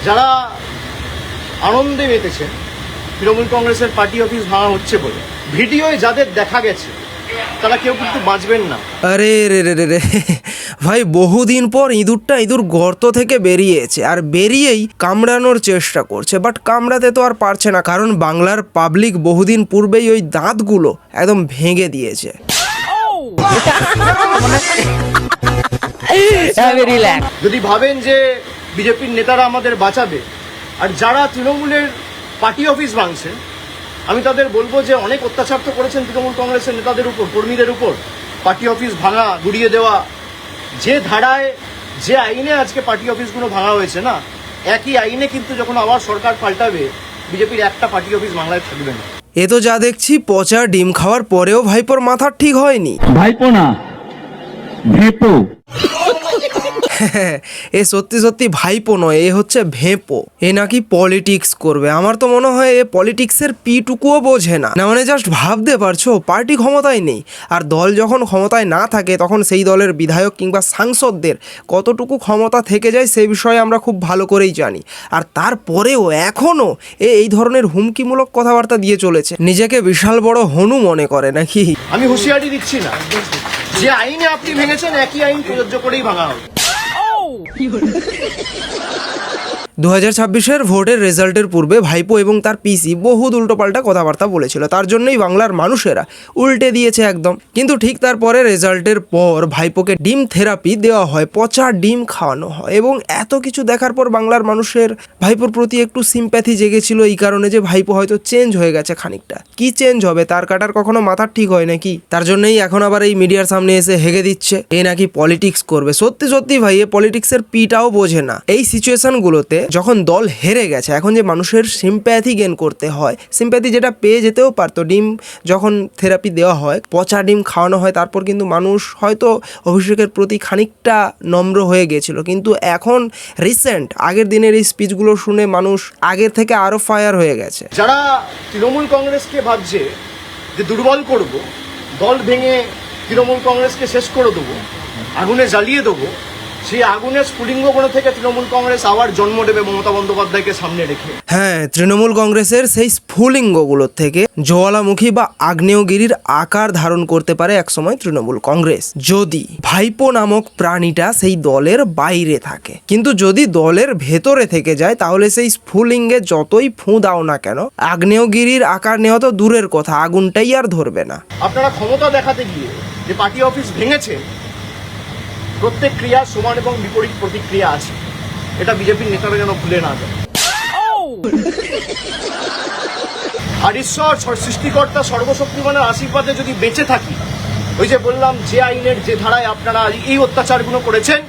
যারা আনন্দে মেতেছেন তৃণমূল কংগ্রেসের পার্টি অফিস ভাঙা হচ্ছে বলে, ভিডিওয় যাদের দেখা গেছে তারা কেউ কিন্তু বাঁচবেন না। আরে রে রে রে রে ভাই, বহুদিন পর ইঁদুর গর্ত থেকে বেরিয়েছে, আর বেরিয়েই কামড়ানোর চেষ্টা করছে, বাট কামড়াতে তো আর পারছে না, কারণ বাংলার পাবলিক বহুদিন পূর্বেই ওই দাঁতগুলো একদম ভেঙে দিয়েছে। যদি ভাবেন যে বিজেপির নেতারা আমাদের বাঁচাবে, আর যারা তৃণমূলের পার্টি অফিস ভাঙছে, আমি তাদের বলবো যে অনেক অত্যাচার তো করেছেন তৃণমূল কংগ্রেসের নেতাদের উপর, কর্মীদের উপর। পার্টি অফিস ভাঙা, গুড়িয়ে দেওয়া, যে ধারায় যে আইনে আজকে পার্টি অফিসগুলো ভাঙা হয়েছে না, একই আইনে কিন্তু যখন আবার সরকার পাল্টাবে, বিজেপির একটা পার্টি অফিস বাংলায় থাকবে না। এ তো যা দেখছি পচা ডিম খাওয়ার পরেও ভাইপোর মাথা ঠিক হয়নি। ভাইপো না, ভেপো। এ সত্যি সত্যি ভাইপো নয়, এ হচ্ছে ভেপো। এ নাকি পলিটিক্স করবে। আমার তো মনে হয় এ পলিটিক্সের পিটুকুও বোঝে না। না মানে জাস্ট ভাবতে পারছো, পার্টি ক্ষমতায় নেই, আর দল যখন ক্ষমতায় না থাকে তখন সেই দলের বিধায়ক কিংবা সাংসদদের কতটুকু ক্ষমতা থেকে যায় সে বিষয়ে আমরা খুব ভালো করেই জানি। আর তারপরেও এখনও এই ধরনের হুমকিমূলক কথাবার্তা দিয়ে চলেছে। নিজেকে বিশাল বড় হনু মনে করে নাকি? আমি হুঁশিয়ারি দিচ্ছি না, যে আইনে আপনি ভেঙেছেন একই আইন প্রযোজ্য করেই ভাঙা হবে। 2026-এর ভোটের রেজাল্টের পূর্বে ভাইপো এবং তার পিসি বহুত উল্টোপাল্টা কথাবার্তা বলেছিল, তার জন্যই বাংলার মানুষেরা উল্টে দিয়েছে একদম। কিন্তু ঠিক তারপরে রেজাল্টের পর ভাইপোকে ডিম থেরাপি দেওয়া হয়, পচা ডিম খাওয়ানো হয়, এবং এত কিছু দেখার পর বাংলার মানুষের ভাইপোর প্রতি একটু সিম্প্যাথি জেগেছিল, এই কারণে যে ভাইপো হয়তো চেঞ্জ হয়ে গেছে খানিকটা। কি চেঞ্জ হবে? তার কাটার কখনো মাথার ঠিক হয় নাকি? তার জন্যই এখন আবার এই মিডিয়ার সামনে এসে হেগে দিচ্ছে এ নাকি পলিটিক্স করবে। সত্যি সত্যি ভাই, এ পলিটিক্সের পিটাও বোঝে না। এই সিচুয়েশনগুলোতে যখন দল হেরে গেছে, এখন যে মানুষের সিম্প্যাথি গেন করতে হয়, সিম্প্যাথি যেটা পেয়ে যেতেও পারতো, ডিম যখন থেরাপি দেওয়া হয়, পচা ডিম খাওয়ানো হয়, তারপর কিন্তু মানুষ হয়তো অভিষেকের প্রতি খানিকটা নম্র হয়ে গেছিল। কিন্তু এখন রিসেন্ট আগের দিনের এই স্পিচগুলো শুনে মানুষ আগের থেকে আরও ফায়ার হয়ে গেছে। যারা তৃণমূল কংগ্রেসকে ভাবছে যে দুর্বল করব, দল ভেঙে তৃণমূল কংগ্রেসকে শেষ করে দেবো, আগুনে জ্বালিয়ে দেবো, সেই আগুনের স্ফুলিঙ্গগুলো থেকে তৃণমূল কংগ্রেস আবার জন্ম নেবে মমতা বন্দ্যোপাধ্যায়কে সামনে রেখে। হ্যাঁ, তৃণমূল কংগ্রেসের সেই স্ফুলিঙ্গগুলোর থেকে জ্বালামুখী বা আগ্নেয়গিরির আকার ধারণ করতে পারে একসময় তৃণমূল কংগ্রেস, যদি ভাইপো নামক প্রাণীটা সেই দলের বাইরে থাকে। কিন্তু যদি দলের ভেতরে থেকে যায়, তাহলে সেই স্ফুলিঙ্গে যতই ফু দাও না কেন, আগ্নেয়গিরির আকার নেওয়া তো দূরের কথা, আগুনটাই আর ধরবে না। আপনারা ক্ষমতা দেখাতে গিয়ে যে পার্টি অফিস ভেঙেছে, প্রত্যেক ক্রিয়া সমান এবং বিপরীত প্রতিক্রিয়া আছে, এটা বিজেপির নেতারা যেন ভুলে না যায়। আর ঈশ্বর সৃষ্টিকর্তা সর্বশক্তিমানের আশীর্বাদে যদি বেঁচে থাকি, ওই যে বললাম, যে আইনের যে ধারায় আপনারা এই অত্যাচারগুলো করেছেন,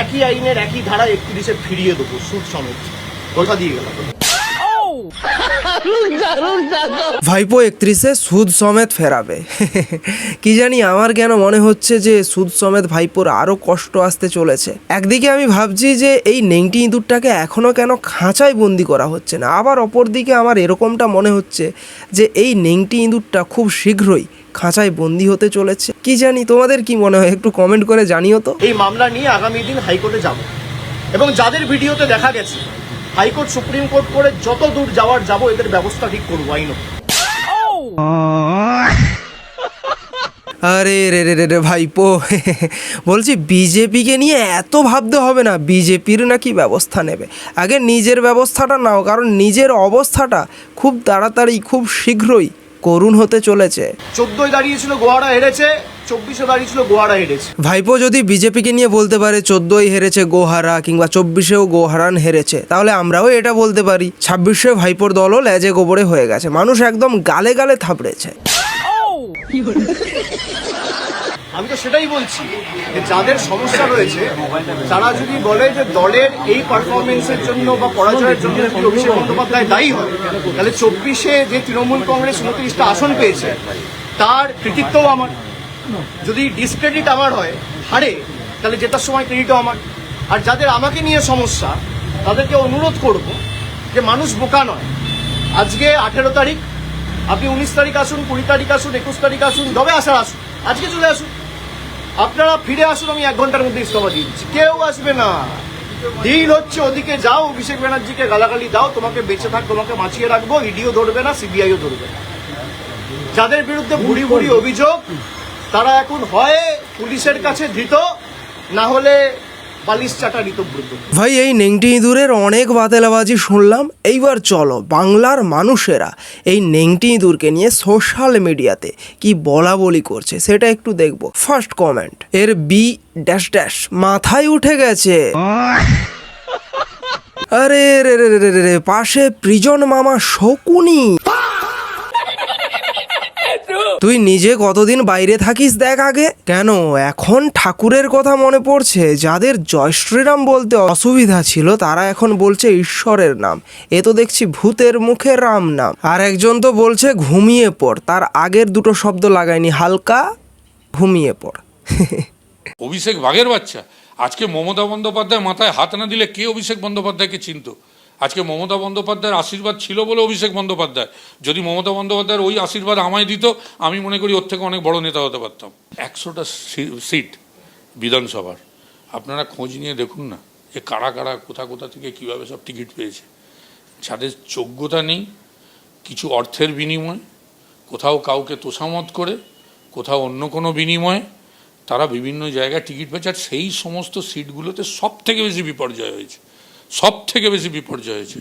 একই আইনের একই ধারায় 31-এ ফিরিয়ে দেবো, সুদ সমেত। কথা দিয়ে গেলাম। ভাইপো 31-এ সুদ সমেত ফেরাবে। কি জানি, আমার কেন মনে হচ্ছে যে সুদ সমেত ভাইপোর আরো কষ্ট আসতে চলেছে। একদিকে আমি ভাবছি যে এই নেংটি ইঁদুরটাকে এখনো কেন খাঁচায় বন্দি করা হচ্ছে না, আবার অপরদিকে আমার এরকমটা মনে হচ্ছে যে এই নেংটি ইঁদুরটা খুব শীঘ্রই খাঁচায় বন্দি হতে চলেছে। কি জানি, তোমাদের কি মনে হয়? একটু কমেন্ট করে জানিও তো। এই মামলা নিয়ে আগামী দিন হাইকোর্টে যাব, এবং যাদের ভিডিওতে দেখা গেছে হাইকোর্ট সুপ্রিম কোর্ট করে যত দূর যাওয়ার যাব, এদের ব্যবস্থা ঠিক করবো আইনত। আরে রে রে রে রে ভাইপো, বলছি বিজেপিকে নিয়ে এত ভাবতে হবে না, বিজেপির নাকি ব্যবস্থা নেবে। আগে নিজের ব্যবস্থাটা নাও, কারণ নিজের অবস্থাটা খুব তাড়াতাড়ি, খুব শীঘ্রই করুণ হতে চলেছে। 14 দাঁড়িয়েছিল গোহারা হেরেছে, 24-এ দাঁড়িয়েছিল গোহারা হেরেছে। ভাইপো যদি বিজেপিকে নিয়ে বলতে পারে 14-ই হেরেছে গোহারা, কিংবা 24-এও গোহারান হেরেছে, তাহলে আমরাও এটা বলতে পারি 26-এ ভাইপোর দলও লেজে গোবরে হয়ে গেছে। মানুষ একদম গালে গালে থাপড়েছে। আমি তো সেটাই বলছি, যে যাদের সমস্যা রয়েছে তারা যদি বলে যে দলের এই পারফরমেন্সের জন্য বা পরাজয়ের জন্য যদি অভিষেক বন্দ্যোপাধ্যায় দায়ী হয়, তাহলে 24-এ যে তৃণমূল কংগ্রেস 29টা আসন পেয়েছে তার কৃতিত্বও আমার। যদি ডিসক্রেডিট আমার হয়, হারে, তাহলে জেতার সময় ক্রেডিটও আমার। আর যাদের আমাকে নিয়ে সমস্যা, তাদেরকে অনুরোধ করব যে মানুষ বোকা নয়। আজকে 18 তারিখ, আপনি 19 তারিখ আসুন, 20 তারিখ আসুন, 21 তারিখ আসুন, যবে আসার আসুন, আজকে চলে আসুন। আপনারা ফিরে আসুন, আমি 1 ঘন্টার মধ্যে ইস্তফা দিয়ে দিচ্ছি। কেউ আসবে না, ডিল হচ্ছে ওদিকে যাও, অভিষেক ব্যানার্জিকে গালাগালি দাও, তোমাকে বেঁচে থাক, তোমাকে বাঁচিয়ে রাখবো, ইডিও ধরবে না, সিবিআইও ধরবে না। যাদের বিরুদ্ধে ভুড়ি ভুড়ি অভিযোগ তারা এখন হয় পুলিশের কাছে ধৃত, না হলে বালিশ চাটা ঋতব্রত। ভাই এই নেংটি ইঁদুরের অনেক বাতেলাবাজি শুনলাম, এইবার চলো বাংলার মানুষেরা এই নেংটি ইঁদুরকে নিয়ে সোশ্যাল মিডিয়াতে কি বলা বলি করছে সেটা একটু দেখবো। ফার্স্ট কমেন্ট, এর বি ড্যাশ ড্যাশ মাথায় উঠে গেছে। আরে রে রে রে রে রে, পাশে প্রিজন মামা শকুনি। তুই নিজে কতদিন বাইরে থাকিস দেখ আগে। কেন এখন ঠাকুরের কথা মনে পড়ছে? যাদের জয় শ্রীরাম বলতে অসুবিধা ছিল তারা এখন বলছে ঈশ্বরের নাম। এ তো দেখছি ভূতের মুখে রাম নাম। আর একজন তো বলছে ঘুমিয়ে পড়, তার আগের দুটো শব্দ লাগায়নি, হালকা ঘুমিয়ে পড়। অভিষেক বাঘের বাচ্চা। আজকে মমতা বন্দ্যোপাধ্যায় মাথায় হাত না দিলে কে অভিষেক বন্দ্যোপাধ্যায়কে চিনত? আজকে মমতা বন্দ্যোপাধ্যায়ের আশীর্বাদ ছিল বলে অভিষেক বন্দ্যোপাধ্যায়। যদি মমতা বন্দ্যোপাধ্যায়ের ওই আশীর্বাদ আমায় দিত, আমি মনে করি ওর থেকে অনেক বড় নেতা হতে পারতাম। 100টা সিট বিধানসভার, আপনারা খোঁজ নিয়ে দেখুন না যে কারা কারা কোথা কোথা থেকে কীভাবে সব টিকিট পেয়েছে। যাদের যোগ্যতা নেই, কিছু অর্থের বিনিময়, কোথাও কাউকে তোষামত করে, কোথাও অন্য কোনো বিনিময়ে তারা বিভিন্ন জায়গায় টিকিট পেয়েছে। আর সেই সমস্ত সিটগুলোতে সব থেকে বেশি বিপর্যয় হয়েছে, সব থেকে বেশি বিপর্যয় হয়েছে।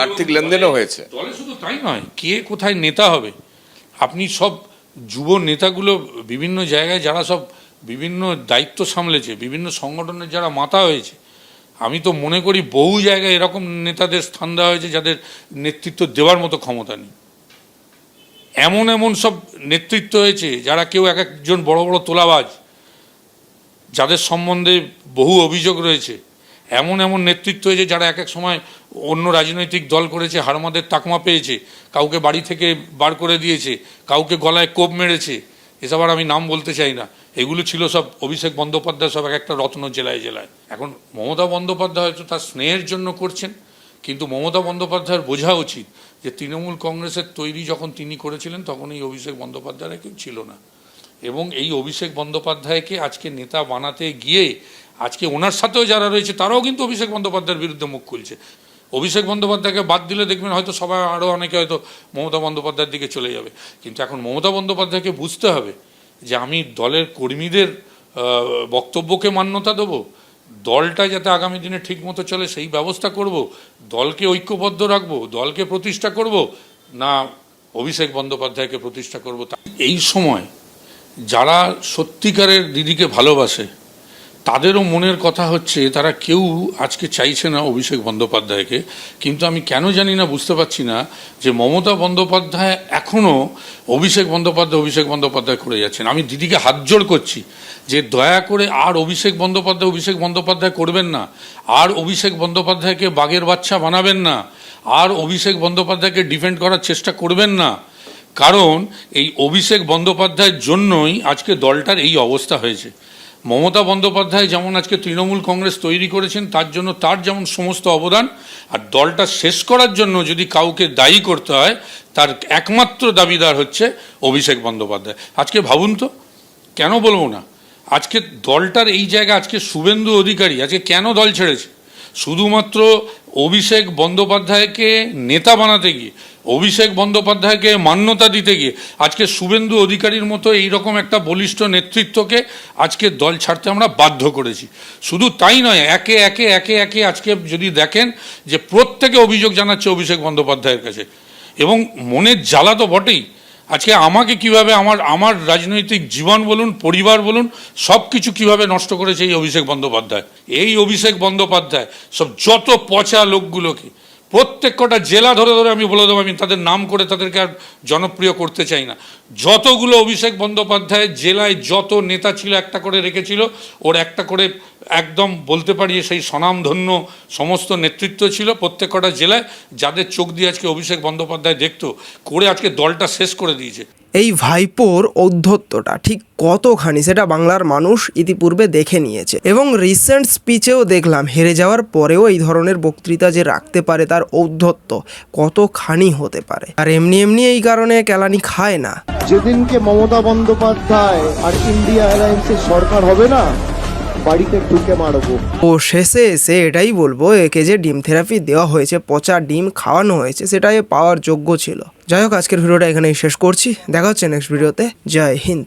আর্থিক লেনদেনও হয়েছে। দলে শুধু তাই নয়, কে কোথায় নেতা হবে। আপনি সব যুব নেতাগুলো বিভিন্ন জায়গায় যারা সব বিভিন্ন দায়িত্ব সামলেছে, বিভিন্ন সংগঠনের যারা মাথা হয়েছে, আমি তো মনে করি বহু জায়গায় এরকম নেতাদের স্থান দেওয়া হয়েছে যাদের নেতৃত্ব দেওয়ার মতো ক্ষমতা নেই। এমন এমন সব নেতৃত্ব হয়েছে যারা কেউ এক একজন বড় বড় তোলাবাজ, যাদের সম্বন্ধে বহু অভিযোগ রয়েছে। এমন এমন নেতৃত্ব হয়েছে যারা এক এক সময় অন্য রাজনৈতিক দল করেছে, হারমাদের তাকমা পেয়েছে, কাউকে বাড়ি থেকে বার করে দিয়েছে, কাউকে গলায় কোপ মেরেছে। এসব আর আমি নাম বলতে চাই না। এগুলো ছিল সব অভিষেক বন্দ্যোপাধ্যায় সব এক একটা রত্ন জেলায় জেলায়। এখন মমতা বন্দ্যোপাধ্যায় হয়তো তার স্নেহের জন্য করছেন, কিন্তু মমতা বন্দ্যোপাধ্যায়ের বোঝা উচিত যে তৃণমূল কংগ্রেসের তৈরি যখন তিনি করেছিলেন তখন এই অভিষেক বন্দ্যোপাধ্যায় কেউ ছিল না। এবং এই অভিষেক বন্দ্যোপাধ্যায়কে আজকে নেতা বানাতে গিয়ে আজকে ওনার সাথেও যারা রয়েছে তারাও কিন্তু অভিষেক বন্দ্যোপাধ্যায়ের বিরুদ্ধে মুখ খুলছে। অভিষেক বন্দ্যোপাধ্যায়কে বাদ দিলে দেখবেন হয়তো সবাই আরও অনেকে হয়তো মমতা বন্দ্যোপাধ্যায়ের দিকে চলে যাবে। কিন্তু এখন মমতা বন্দ্যোপাধ্যায়কে বুঝতে হবে যে আমি দলের কর্মীদের বক্তব্যকে মান্যতা দেবো, দলটা যাতে আগামী দিনে ঠিক মতো চলে সেই ব্যবস্থা করব, দলকে ঐক্যবদ্ধ রাখবো, দলকে প্রতিষ্ঠা করব, না অভিষেক বন্দ্যোপাধ্যায়কে প্রতিষ্ঠা করব। এই সময় যারা সত্যিকারের দিদিকে ভালোবাসে তাদেরও মনের কথা হচ্ছে তারা কেউ আজকে চাইছে না অভিষেক বন্দ্যোপাধ্যায়কে। কিন্তু আমি কেন জানি না, বুঝতে পারছি না যে মমতা বন্দ্যোপাধ্যায় এখনও অভিষেক বন্দ্যোপাধ্যায় করে যাচ্ছেন। আমি দিদিকে হাত জোড় করছি যে দয়া করে আর অভিষেক বন্দ্যোপাধ্যায় করবেন না, আর অভিষেক বন্দ্যোপাধ্যায়কে বাঘের বাচ্চা বানাবেন না, আর অভিষেক বন্দ্যোপাধ্যায়কে ডিফেন্ড করার চেষ্টা করবেন না। কারণ এই অভিষেক বন্দ্যোপাধ্যায়ের জন্যই আজকে দলটার এই অবস্থা হয়েছে। মমতা বন্দ্যোপাধ্যায় যেমন আজকে তৃণমূল কংগ্রেস তৈরি করেছেন তার জন্য তার যেমন সমস্ত অবদান, আর দলটা শেষ করার জন্য যদি কাউকে দায়ী করতে হয় তার একমাত্র দাবিদার হচ্ছে অভিষেক বন্দ্যোপাধ্যায়। আজকে ভাবুন তো, কেন বলবো না, আজকে দলটার এই জায়গা আজকে শুভেন্দু অধিকারী আজকে কেন দল ছেড়েছে? শুধুমাত্র অভিষেক বন্দ্যোপাধ্যায়কে নেতা বানাতে গিয়ে, অভিষেক বন্দ্যোপাধ্যায়কে মান্যতা দিতে গিয়ে আজকে শুভেন্দু অধিকারীর মতো এইরকম একটা বলিষ্ঠ নেতৃত্বকে আজকে দল ছাড়তে আমরা বাধ্য করেছি। শুধু তাই নয়, একে একে আজকে যদি দেখেন যে প্রত্যেকে অভিযোগ জানাচ্ছে অভিষেক বন্দ্যোপাধ্যায়ের কাছে, এবং মনের জ্বালা তো বটেই। আজকে আমাকে কিভাবে আমার রাজনৈতিক জীবন বলুন, পরিবার বলুন, সব কিছু কীভাবে নষ্ট করেছে এই অভিষেক বন্দ্যোপাধ্যায়। এই অভিষেক বন্দ্যোপাধ্যায় সব যত পচা লোকগুলোকে প্রত্যেক কটা জেলা ধরে ধরে আমি বলে দেবো, আমি তাদের নাম করে তাদেরকে আর জনপ্রিয় করতে চাই না। যতগুলো অভিষেক বন্দ্যোপাধ্যায় জেলায় যত নেতা ছিল একটা করে রেখেছিল, ওর একটা করে একদম বলতে পারি সেই স্বনামধন্য সমস্ত নেতৃত্ব ছিল প্রত্যেক কটা জেলায়, যাদের চোখ দিয়ে আজকে অভিষেক বন্দ্যোপাধ্যায় দেখতো, করে আজকে দলটা শেষ করে দিয়েছে। এই ভাইপোর ঔদ্ধত্যটা ঠিক কতখানি সেটা বাংলার মানুষ ইতিপূর্বে দেখে নিয়েছে, এবং রিসেন্ট স্পিচেও দেখলাম হেরে যাওয়ার পরেও এই ধরনের বক্তৃতা যে রাখতে পারে তার ঔদ্ধত্য কতখানি হতে পারে। আর এমনি এই কারণে কেলানি খায় না। যেদিনকে মমতা বন্দ্যোপাধ্যায় আর ইন্ডিয়া অ্যালায়েন্সের সরকার হবে না, বাড়িতে ঢুকে মারবো। ও শেষে এসে এটাই বলবো, একে যে ডিম থেরাপি দেওয়া হয়েছে, পচা ডিম খাওয়ানো হয়েছে, সেটাই পাওয়ার যোগ্য ছিল। যাই হোক, আজকের ভিডিওটা এখানেই শেষ করছি। দেখা হচ্ছে নেক্সট ভিডিওতে। জয় হিন্দ।